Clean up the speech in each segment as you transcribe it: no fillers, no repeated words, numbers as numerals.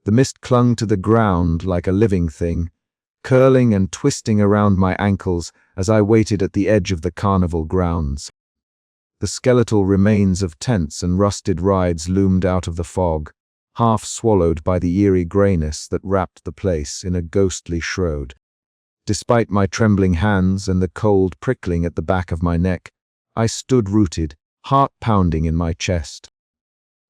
The mist clung to the ground like a living thing, curling and twisting around my ankles as I waited at the edge of the carnival grounds. The skeletal remains of tents and rusted rides loomed out of the fog, half swallowed by the eerie grayness that wrapped the place in a ghostly shroud. Despite my trembling hands and the cold prickling at the back of my neck, I stood rooted, heart pounding in my chest.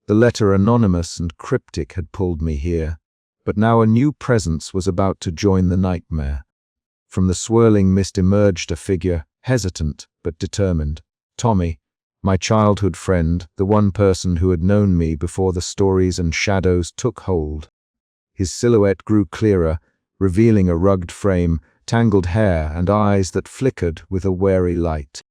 The letter anonymous and cryptic had pulled me here, but now a new presence was about to join the nightmare. From the swirling mist emerged a figure, hesitant but determined. Tommy, my childhood friend, the one person who had known me before the stories and shadows took hold. His silhouette grew clearer, revealing a rugged frame, tangled hair, and eyes that flickered with a wary light.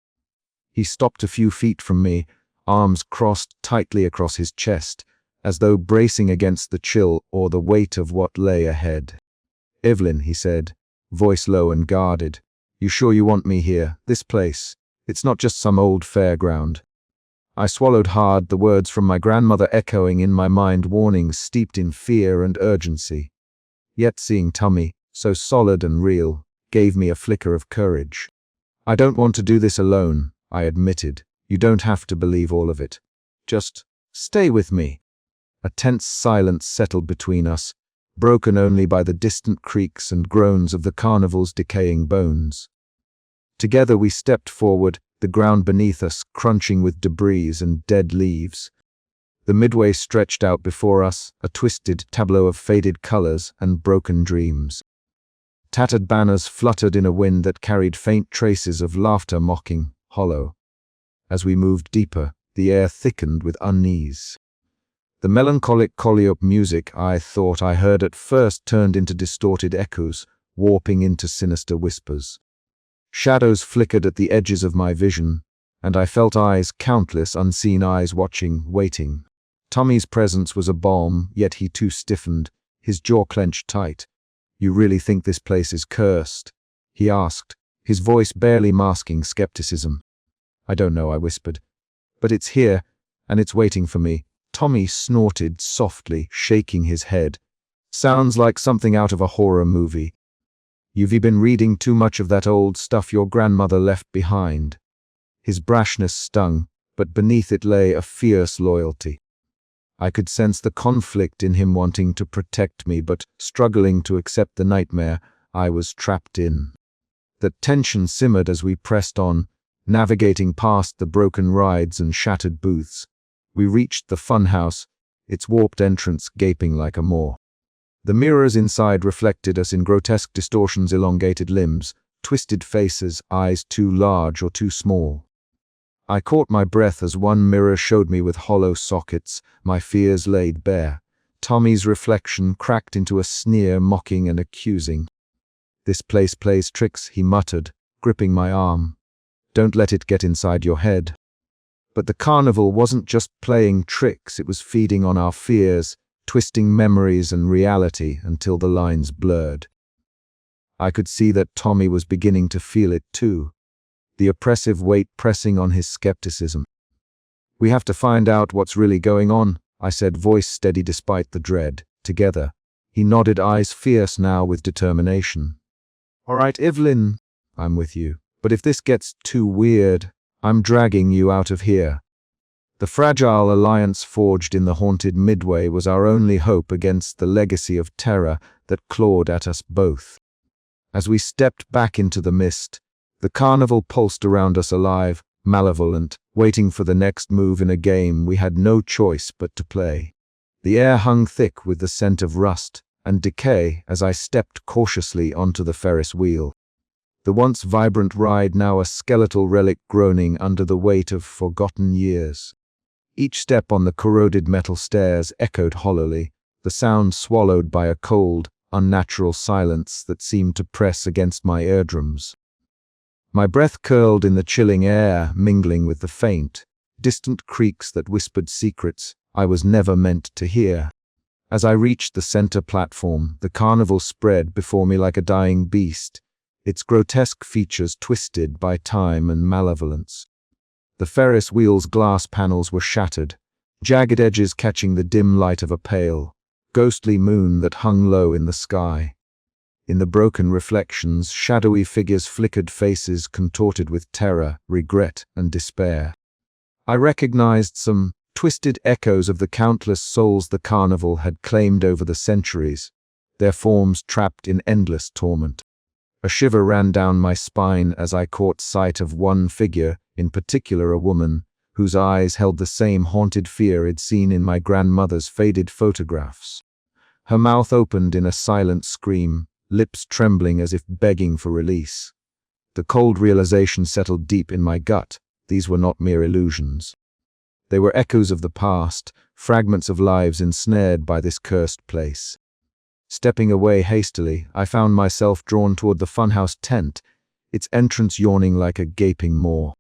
He stopped a few feet from me, arms crossed tightly across his chest, as though bracing against the chill or the weight of what lay ahead. "Evelyn," he said, voice low and guarded, "you sure you want me here, this place? It's not just some old fairground." I swallowed hard, the words from my grandmother echoing in my mind, warnings steeped in fear and urgency. Yet seeing Tommy, so solid and real, gave me a flicker of courage. "I don't want to do this alone," I admitted. "You don't have to believe all of it. Just stay with me." A tense silence settled between us, broken only by the distant creaks and groans of the carnival's decaying bones. Together we stepped forward, the ground beneath us crunching with debris and dead leaves. The midway stretched out before us, a twisted tableau of faded colors and broken dreams. Tattered banners fluttered in a wind that carried faint traces of laughter mocking, hollow. As we moved deeper, the air thickened with unease. The melancholic Kolyop music I thought I heard at first turned into distorted echoes, warping into sinister whispers. Shadows flickered at the edges of my vision, and I felt eyes, countless unseen eyes watching, waiting. Tommy's presence was a balm, yet he too stiffened, his jaw clenched tight. "You really think this place is cursed?" he asked, his voice barely masking skepticism. "I don't know," I whispered. "But it's here, and it's waiting for me." Tommy snorted softly, shaking his head. "Sounds like something out of a horror movie. You've been reading too much of that old stuff your grandmother left behind." His brashness stung, but beneath it lay a fierce loyalty. I could sense the conflict in him, wanting to protect me but struggling to accept the nightmare I was trapped in. The tension simmered as we pressed on, navigating past the broken rides and shattered booths. We reached the funhouse, its warped entrance gaping like a maw. The mirrors inside reflected us in grotesque distortions, elongated limbs, twisted faces, eyes too large or too small. I caught my breath as one mirror showed me with hollow sockets, my fears laid bare. Tommy's reflection cracked into a sneer, mocking and accusing. "This place plays tricks," he muttered, gripping my arm. "Don't let it get inside your head." But the carnival wasn't just playing tricks, it was feeding on our fears, twisting memories and reality until the lines blurred. I could see that Tommy was beginning to feel it too, the oppressive weight pressing on his skepticism. "We have to find out what's really going on," I said, voice steady despite the dread. Together, he nodded, eyes fierce now with determination. "All right, Evelyn, I'm with you. But if this gets too weird, I'm dragging you out of here." The fragile alliance forged in the haunted Midway was our only hope against the legacy of terror that clawed at us both. As we stepped back into the mist, the carnival pulsed around us, alive, malevolent, waiting for the next move in a game we had no choice but to play. The air hung thick with the scent of rust and decay as I stepped cautiously onto the Ferris wheel. The once vibrant ride now a skeletal relic groaning under the weight of forgotten years. Each step on the corroded metal stairs echoed hollowly, the sound swallowed by a cold, unnatural silence that seemed to press against my eardrums. My breath curled in the chilling air, mingling with the faint, distant creaks that whispered secrets I was never meant to hear. As I reached the center platform, the carnival spread before me like a dying beast, its grotesque features twisted by time and malevolence. The Ferris wheel's glass panels were shattered, jagged edges catching the dim light of a pale, ghostly moon that hung low in the sky. In the broken reflections, shadowy figures flickered, faces contorted with terror, regret, and despair. I recognized some twisted echoes of the countless souls the carnival had claimed over the centuries, their forms trapped in endless torment. A shiver ran down my spine as I caught sight of one figure, in particular a woman, whose eyes held the same haunted fear I'd seen in my grandmother's faded photographs. Her mouth opened in a silent scream, lips trembling as if begging for release. The cold realization settled deep in my gut. These were not mere illusions. They were echoes of the past, fragments of lives ensnared by this cursed place. Stepping away hastily, I found myself drawn toward the funhouse tent, its entrance yawning like a gaping maw.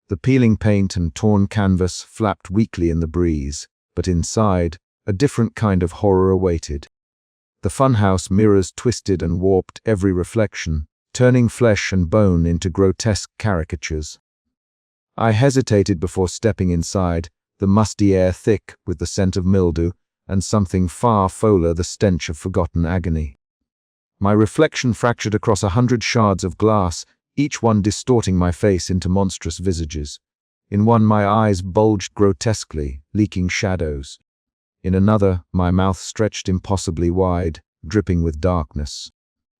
The peeling paint and torn canvas flapped weakly in the breeze, but inside, a different kind of horror awaited. The funhouse mirrors twisted and warped every reflection, turning flesh and bone into grotesque caricatures. I hesitated before stepping inside, the musty air thick with the scent of mildew, and something far fouler, the stench of forgotten agony. My reflection fractured across 100 shards of glass, each one distorting my face into monstrous visages. In one, my eyes bulged grotesquely, leaking shadows. In another, my mouth stretched impossibly wide, dripping with darkness.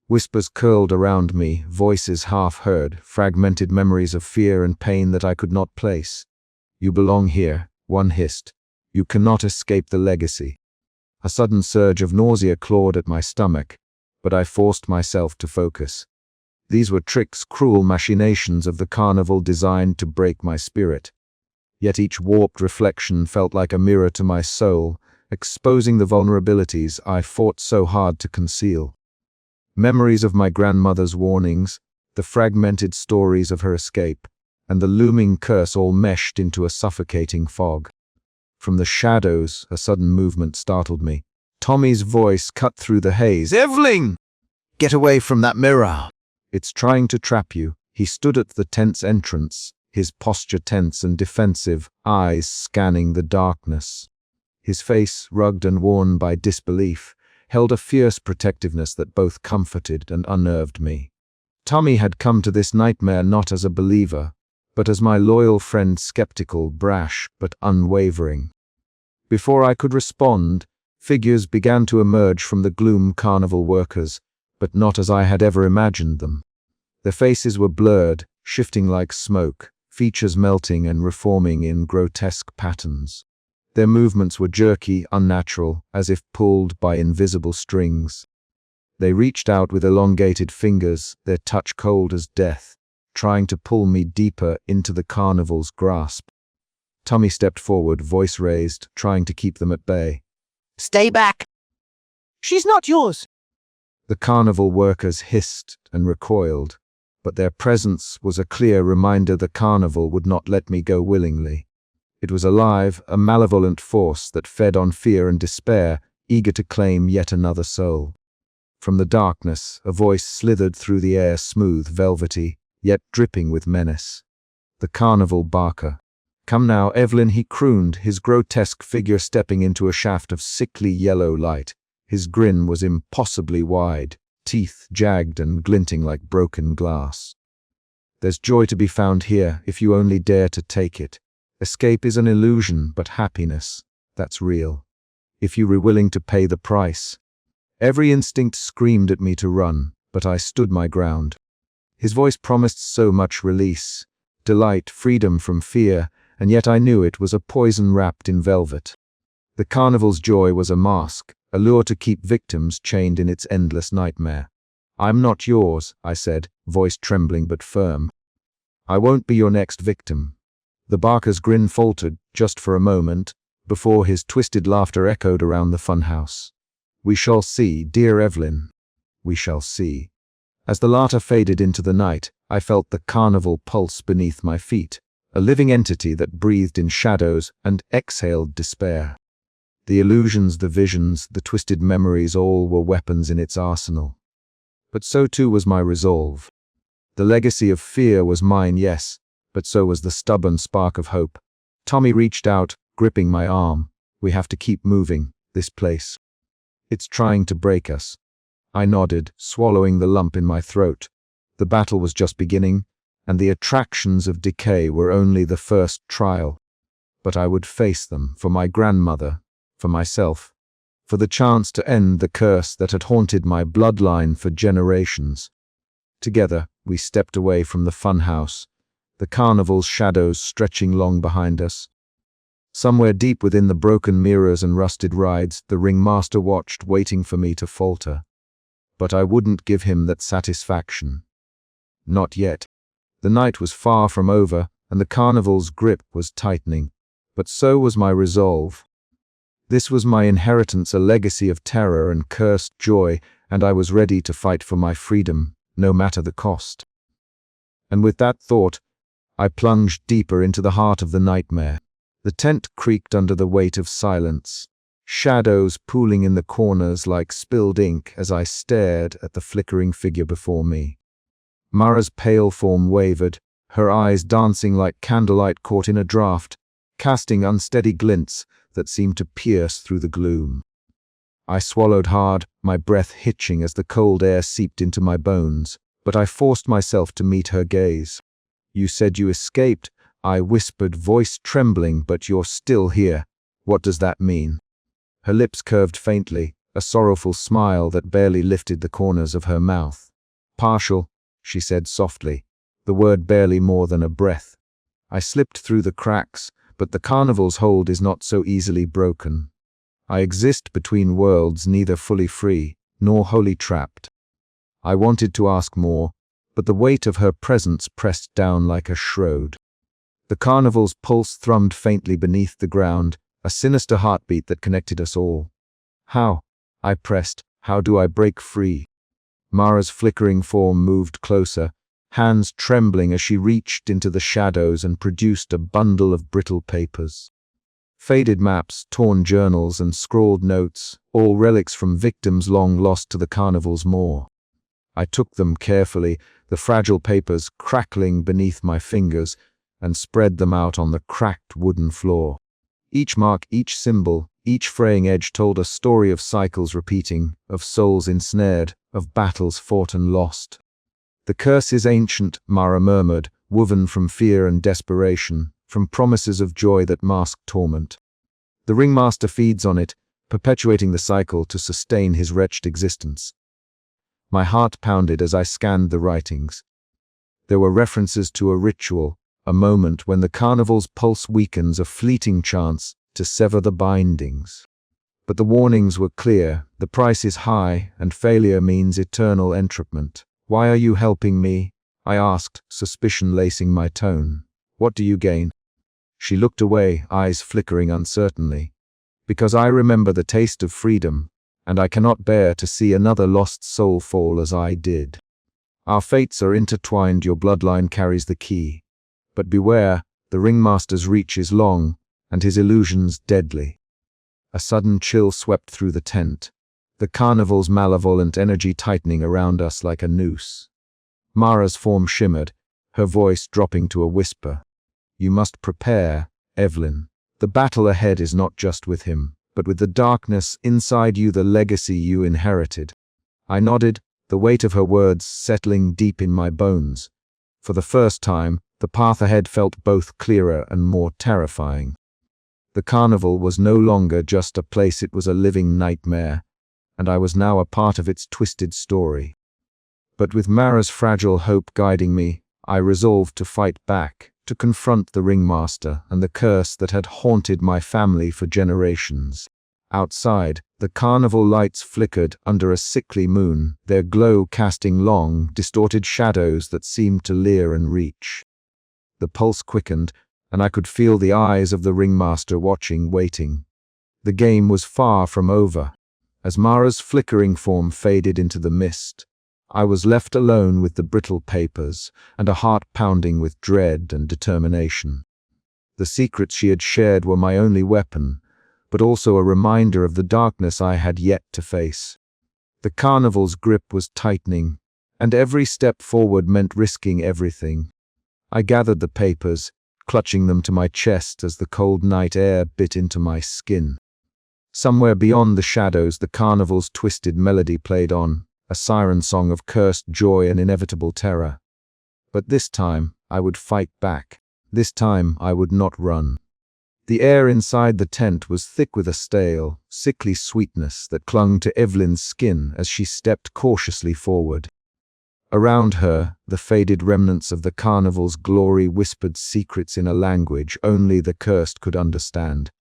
Whispers curled around me, voices half heard, fragmented memories of fear and pain that I could not place. "You belong here," one hissed. "You cannot escape the legacy." A sudden surge of nausea clawed at my stomach, but I forced myself to focus. These were tricks, cruel machinations of the carnival designed to break my spirit. Yet each warped reflection felt like a mirror to my soul, exposing the vulnerabilities I fought so hard to conceal. Memories of my grandmother's warnings, the fragmented stories of her escape, and the looming curse all meshed into a suffocating fog. From the shadows, a sudden movement startled me. Tommy's voice cut through the haze. "Evelyn! Get away from that mirror! It's trying to trap you." He stood at the tent's entrance, his posture tense and defensive, eyes scanning the darkness. His face, rugged and worn by disbelief, held a fierce protectiveness that both comforted and unnerved me. Tommy had come to this nightmare not as a believer, but as my loyal friend, skeptical, brash, but unwavering. Before I could respond, figures began to emerge from the gloom, carnival workers, but not as I had ever imagined them. Their faces were blurred, shifting like smoke, features melting and reforming in grotesque patterns. Their movements were jerky, unnatural, as if pulled by invisible strings. They reached out with elongated fingers, their touch cold as death, trying to pull me deeper into the carnival's grasp. Tommy stepped forward, voice raised, trying to keep them at bay. "Stay back! She's not yours!" The carnival workers hissed and recoiled, but their presence was a clear reminder the carnival would not let me go willingly. It was alive, a malevolent force that fed on fear and despair, eager to claim yet another soul. From the darkness, a voice slithered through the air, smooth, velvety, yet dripping with menace. The carnival barker. "Come now, Evelyn," he crooned, his grotesque figure stepping into a shaft of sickly yellow light. His grin was impossibly wide, teeth jagged and glinting like broken glass. "There's joy to be found here, if you only dare to take it. Escape is an illusion, but happiness, that's real. If you were willing to pay the price." Every instinct screamed at me to run, but I stood my ground. His voice promised so much release, delight, freedom from fear, and yet I knew it was a poison wrapped in velvet. The carnival's joy was a mask, a lure to keep victims chained in its endless nightmare. "I'm not yours," I said, voice trembling but firm. "I won't be your next victim." The barker's grin faltered just for a moment, before his twisted laughter echoed around the funhouse. "We shall see, dear Evelyn. We shall see." As the laughter faded into the night, I felt the carnival pulse beneath my feet, a living entity that breathed in shadows and exhaled despair. The illusions, the visions, the twisted memories, all were weapons in its arsenal. But so too was my resolve. The legacy of fear was mine, yes, but so was the stubborn spark of hope. Tommy reached out, gripping my arm. "We have to keep moving, this place." It's trying to break us. I nodded, swallowing the lump in my throat. The battle was just beginning, and the attractions of decay were only the first trial. But I would face them, for my grandmother, for myself, for the chance to end the curse that had haunted my bloodline for generations. Together, we stepped away from the funhouse, the carnival's shadows stretching long behind us. Somewhere deep within the broken mirrors and rusted rides, the ringmaster watched, waiting for me to falter. But I wouldn't give him that satisfaction. Not yet. The night was far from over, and the carnival's grip was tightening. But so was my resolve. This was my inheritance, a legacy of terror and cursed joy, and I was ready to fight for my freedom, no matter the cost. And with that thought, I plunged deeper into the heart of the nightmare. The tent creaked under the weight of silence, shadows pooling in the corners like spilled ink as I stared at the flickering figure before me. Mara's pale form wavered, her eyes dancing like candlelight caught in a draught, casting unsteady glints that seemed to pierce through the gloom. I swallowed hard, my breath hitching as the cold air seeped into my bones, but I forced myself to meet her gaze. "You said you escaped," I whispered, voice trembling, "but you're still here. What does that mean?" Her lips curved faintly, a sorrowful smile that barely lifted the corners of her mouth. "Partial," she said softly, the word barely more than a breath. I slipped through the cracks, but the carnival's hold is not so easily broken. I exist between worlds, neither fully free, nor wholly trapped. I wanted to ask more, but the weight of her presence pressed down like a shroud. The carnival's pulse thrummed faintly beneath the ground, a sinister heartbeat that connected us all. "How?" I pressed. "How do I break free?" Mara's flickering form moved closer, hands trembling as she reached into the shadows and produced a bundle of brittle papers. Faded maps, torn journals, and scrawled notes, all relics from victims long lost to the carnival's maw. I took them carefully, the fragile papers crackling beneath my fingers, and spread them out on the cracked wooden floor. Each mark, each symbol, each fraying edge told a story of cycles repeating, of souls ensnared, of battles fought and lost. "The curse is ancient," Mara murmured, woven from fear and desperation, from promises of joy that mask torment. "The ringmaster feeds on it, perpetuating the cycle to sustain his wretched existence." My heart pounded as I scanned the writings. There were references to a ritual, a moment when the carnival's pulse weakens, a fleeting chance to sever the bindings. But the warnings were clear: the price is high, and failure means eternal entrapment. "Why are you helping me?" I asked, suspicion lacing my tone. "What do you gain?" She looked away, eyes flickering uncertainly. "Because I remember the taste of freedom, and I cannot bear to see another lost soul fall as I did. Our fates are intertwined, your bloodline carries the key. But beware, the ringmaster's reach is long, and his illusions deadly." A sudden chill swept through the tent, the carnival's malevolent energy tightening around us like a noose. Mara's form shimmered, her voice dropping to a whisper. "You must prepare, Evelyn. The battle ahead is not just with him, but with the darkness inside you, the legacy you inherited." I nodded, the weight of her words settling deep in my bones. For the first time, the path ahead felt both clearer and more terrifying. The carnival was no longer just a place, it was a living nightmare, and I was now a part of its twisted story. But with Mara's fragile hope guiding me, I resolved to fight back, to confront the ringmaster and the curse that had haunted my family for generations. Outside, the carnival lights flickered under a sickly moon, their glow casting long, distorted shadows that seemed to leer and reach. The pulse quickened, and I could feel the eyes of the ringmaster watching, waiting. The game was far from over. As Mara's flickering form faded into the mist, I was left alone with the brittle papers and a heart pounding with dread and determination. The secrets she had shared were my only weapon, but also a reminder of the darkness I had yet to face. The carnival's grip was tightening, and every step forward meant risking everything. I gathered the papers, clutching them to my chest as the cold night air bit into my skin. Somewhere beyond the shadows, the carnival's twisted melody played on, a siren song of cursed joy and inevitable terror. But this time, I would fight back. This time, I would not run. The air inside the tent was thick with a stale, sickly sweetness that clung to Evelyn's skin as she stepped cautiously forward. Around her, the faded remnants of the carnival's glory whispered secrets in a language only the cursed could understand.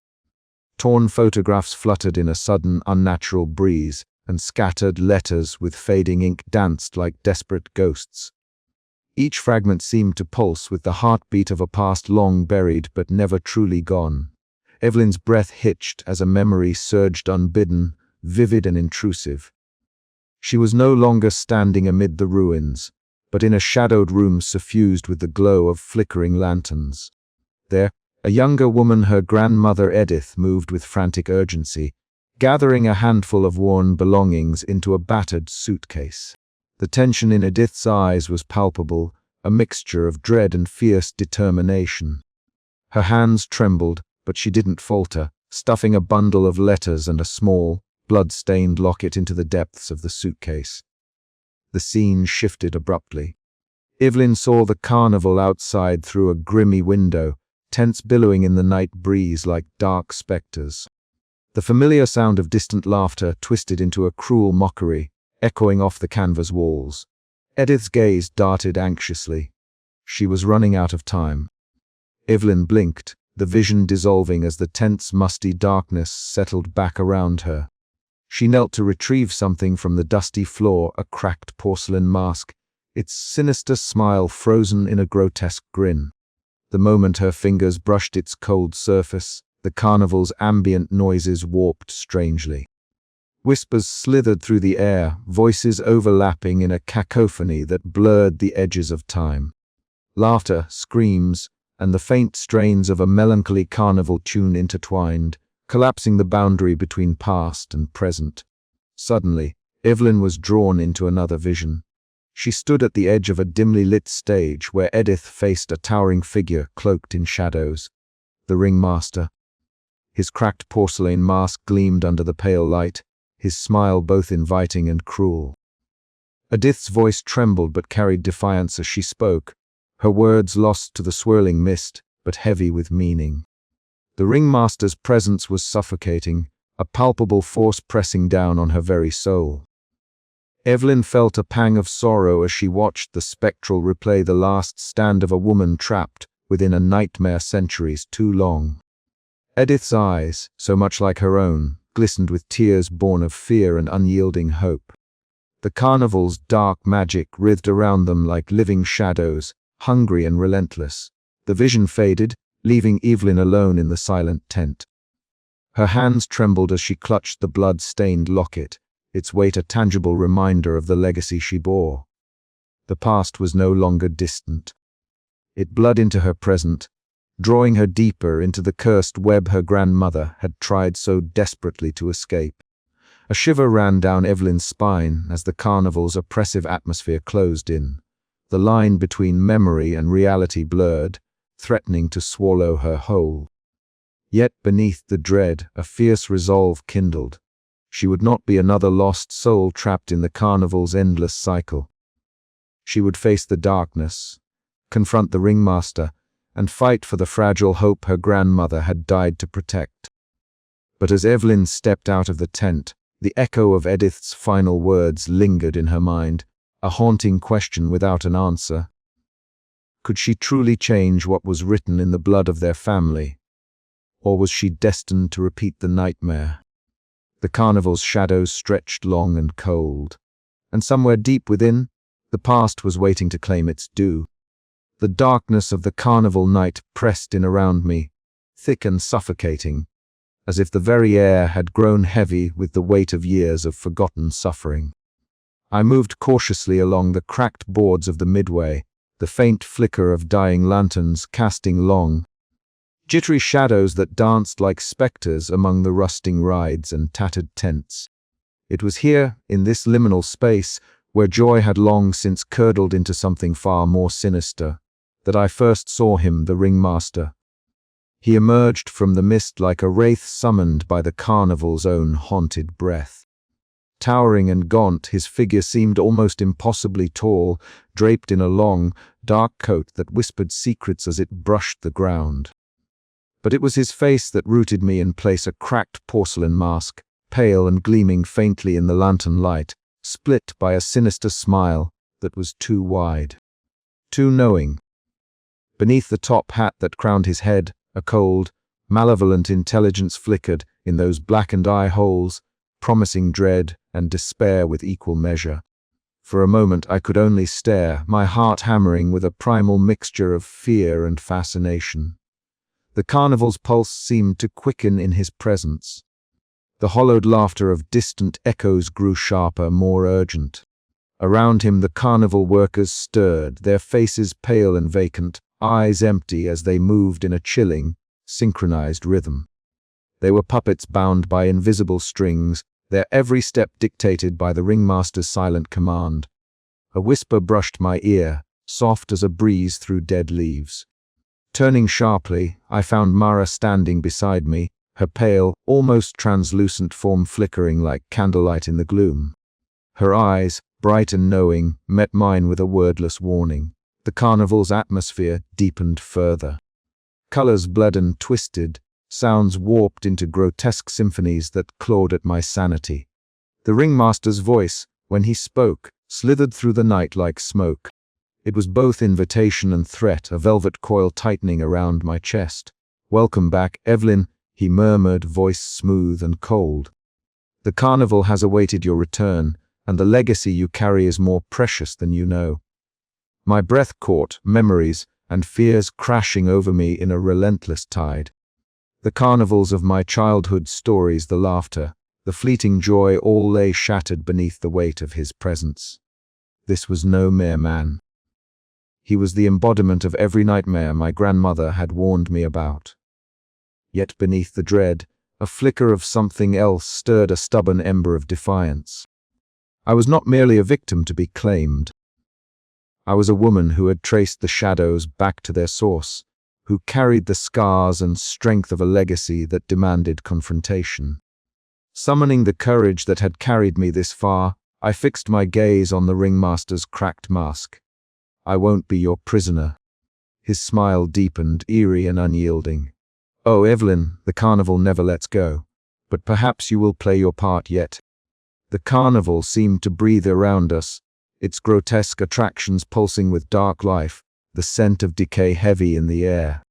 Torn photographs fluttered in a sudden, unnatural breeze, and scattered letters with fading ink danced like desperate ghosts. Each fragment seemed to pulse with the heartbeat of a past long buried but never truly gone. Evelyn's breath hitched as a memory surged unbidden, vivid and intrusive. She was no longer standing amid the ruins, but in a shadowed room suffused with the glow of flickering lanterns. There, a younger woman, her grandmother Edith, moved with frantic urgency, gathering a handful of worn belongings into a battered suitcase. The tension in Edith's eyes was palpable, a mixture of dread and fierce determination. Her hands trembled, but she didn't falter, stuffing a bundle of letters and a small, blood-stained locket into the depths of the suitcase. The scene shifted abruptly. Evelyn saw the carnival outside through a grimy window, tents billowing in the night breeze like dark specters. The familiar sound of distant laughter twisted into a cruel mockery, echoing off the canvas walls. Edith's gaze darted anxiously. She was running out of time. Evelyn blinked, the vision dissolving as the tense, musty darkness settled back around her. She knelt to retrieve something from the dusty floor, a cracked porcelain mask, its sinister smile frozen in a grotesque grin. The moment her fingers brushed its cold surface, the carnival's ambient noises warped strangely. Whispers slithered through the air, voices overlapping in a cacophony that blurred the edges of time. Laughter, screams, and the faint strains of a melancholy carnival tune intertwined, collapsing the boundary between past and present. Suddenly, Evelyn was drawn into another vision. She stood at the edge of a dimly lit stage where Edith faced a towering figure cloaked in shadows. The ringmaster. His cracked porcelain mask gleamed under the pale light, his smile both inviting and cruel. Edith's voice trembled but carried defiance as she spoke, her words lost to the swirling mist, but heavy with meaning. The ringmaster's presence was suffocating, a palpable force pressing down on her very soul. Evelyn felt a pang of sorrow as she watched the spectral replay the last stand of a woman trapped within a nightmare centuries too long. Edith's eyes, so much like her own, glistened with tears born of fear and unyielding hope. The carnival's dark magic writhed around them like living shadows, hungry and relentless. The vision faded, leaving Evelyn alone in the silent tent. Her hands trembled as she clutched the blood-stained locket, its weight a tangible reminder of the legacy she bore. The past was no longer distant. It bled into her present, drawing her deeper into the cursed web her grandmother had tried so desperately to escape. A shiver ran down Evelyn's spine as the carnival's oppressive atmosphere closed in. The line between memory and reality blurred, threatening to swallow her whole. Yet beneath the dread, a fierce resolve kindled. She would not be another lost soul trapped in the carnival's endless cycle. She would face the darkness, confront the ringmaster, and fight for the fragile hope her grandmother had died to protect. But as Evelyn stepped out of the tent, the echo of Edith's final words lingered in her mind, a haunting question without an answer. Could she truly change what was written in the blood of their family? Or was she destined to repeat the nightmare? The carnival's shadows stretched long and cold, and somewhere deep within, the past was waiting to claim its due. The darkness of the carnival night pressed in around me, thick and suffocating, as if the very air had grown heavy with the weight of years of forgotten suffering. I moved cautiously along the cracked boards of the midway, the faint flicker of dying lanterns casting long, jittery shadows that danced like specters among the rusting rides and tattered tents. It was here, in this liminal space, where joy had long since curdled into something far more sinister, that I first saw him, the ringmaster. He emerged from the mist like a wraith summoned by the carnival's own haunted breath. Towering and gaunt, his figure seemed almost impossibly tall, draped in a long, dark coat that whispered secrets as it brushed the ground. But it was his face that rooted me in place, a cracked porcelain mask, pale and gleaming faintly in the lantern light, split by a sinister smile that was too wide, too knowing. Beneath the top hat that crowned his head, a cold, malevolent intelligence flickered in those blackened eye holes, promising dread and despair with equal measure. For a moment I could only stare, my heart hammering with a primal mixture of fear and fascination. The carnival's pulse seemed to quicken in his presence. The hollowed laughter of distant echoes grew sharper, more urgent. Around him the carnival workers stirred, their faces pale and vacant, eyes empty as they moved in a chilling, synchronized rhythm. They were puppets bound by invisible strings, their every step dictated by the ringmaster's silent command. A whisper brushed my ear, soft as a breeze through dead leaves. Turning sharply, I found Mara standing beside me, her pale, almost translucent form flickering like candlelight in the gloom. Her eyes, bright and knowing, met mine with a wordless warning. The carnival's atmosphere deepened further. Colors bled and twisted, sounds warped into grotesque symphonies that clawed at my sanity. The ringmaster's voice, when he spoke, slithered through the night like smoke. It was both invitation and threat, a velvet coil tightening around my chest. "Welcome back, Evelyn," he murmured, voice smooth and cold. "The carnival has awaited your return, and the legacy you carry is more precious than you know." My breath caught, memories and fears crashing over me in a relentless tide. The carnivals of my childhood stories, the laughter, the fleeting joy, all lay shattered beneath the weight of his presence. This was no mere man. He was the embodiment of every nightmare my grandmother had warned me about. Yet beneath the dread, a flicker of something else stirred, a stubborn ember of defiance. I was not merely a victim to be claimed. I was a woman who had traced the shadows back to their source, who carried the scars and strength of a legacy that demanded confrontation. Summoning the courage that had carried me this far, I fixed my gaze on the ringmaster's cracked mask. "I won't be your prisoner." His smile deepened, eerie and unyielding. "Oh, Evelyn, the carnival never lets go. But perhaps you will play your part yet." The carnival seemed to breathe around us, its grotesque attractions pulsing with dark life, the scent of decay heavy in the air.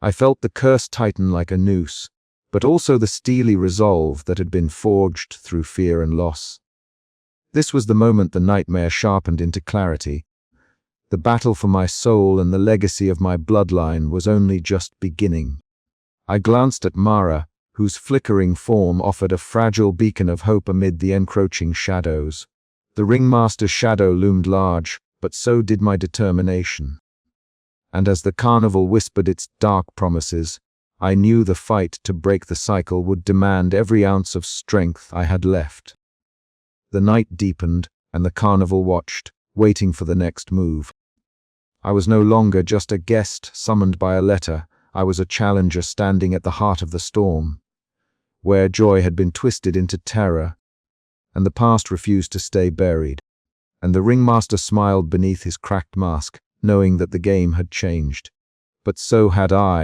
I felt the curse tighten like a noose, but also the steely resolve that had been forged through fear and loss. This was the moment the nightmare sharpened into clarity. The battle for my soul and the legacy of my bloodline was only just beginning. I glanced at Mara, whose flickering form offered a fragile beacon of hope amid the encroaching shadows. The ringmaster's shadow loomed large, but so did my determination. And as the carnival whispered its dark promises, I knew the fight to break the cycle would demand every ounce of strength I had left. The night deepened, and the carnival watched, waiting for the next move. I was no longer just a guest summoned by a letter. I was a challenger standing at the heart of the storm, where joy had been twisted into terror, and the past refused to stay buried. And the ringmaster smiled beneath his cracked mask, knowing that the game had changed. But so had I.